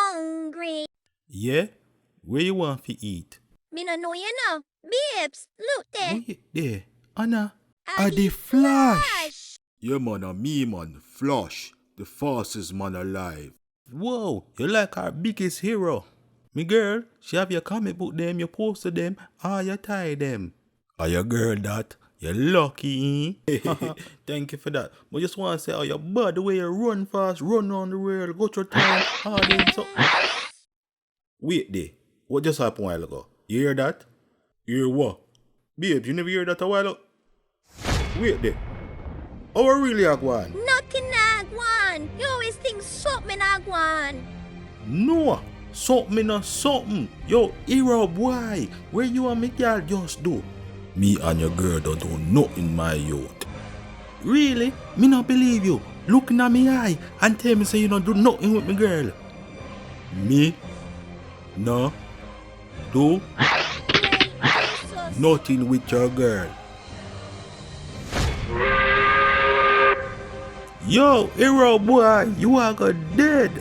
hungry. Yeah? Where you want to eat? Me no know you know. Babes, look there. Wait there. Anna. A the Flash. Yeah man, me man, Flash. The fastest man alive. Whoa, you like our biggest hero. Me girl, she have your comic book them, you posted them, or you tie them. Are your girl that? You lucky, eh? Thank you for that. But just want to say, oh, you bad the way you run fast, run on the world, go through time, all them so. Wait there. What just happened a while ago? You hear that? You hear what? Babe, you never hear that a while ago? Wait there. How are really a go on? Nothing a go on. You always think something a go on. No, something not something. Yo, hero boy, where you and me girl just do? Me and your girl don't do nothing, my youth. Really? Me not believe you. Looking at me eye and tell me say you don't do nothing with me girl. Me? No. Do? Nothing with your girl. Yo, hero boy, you are dead.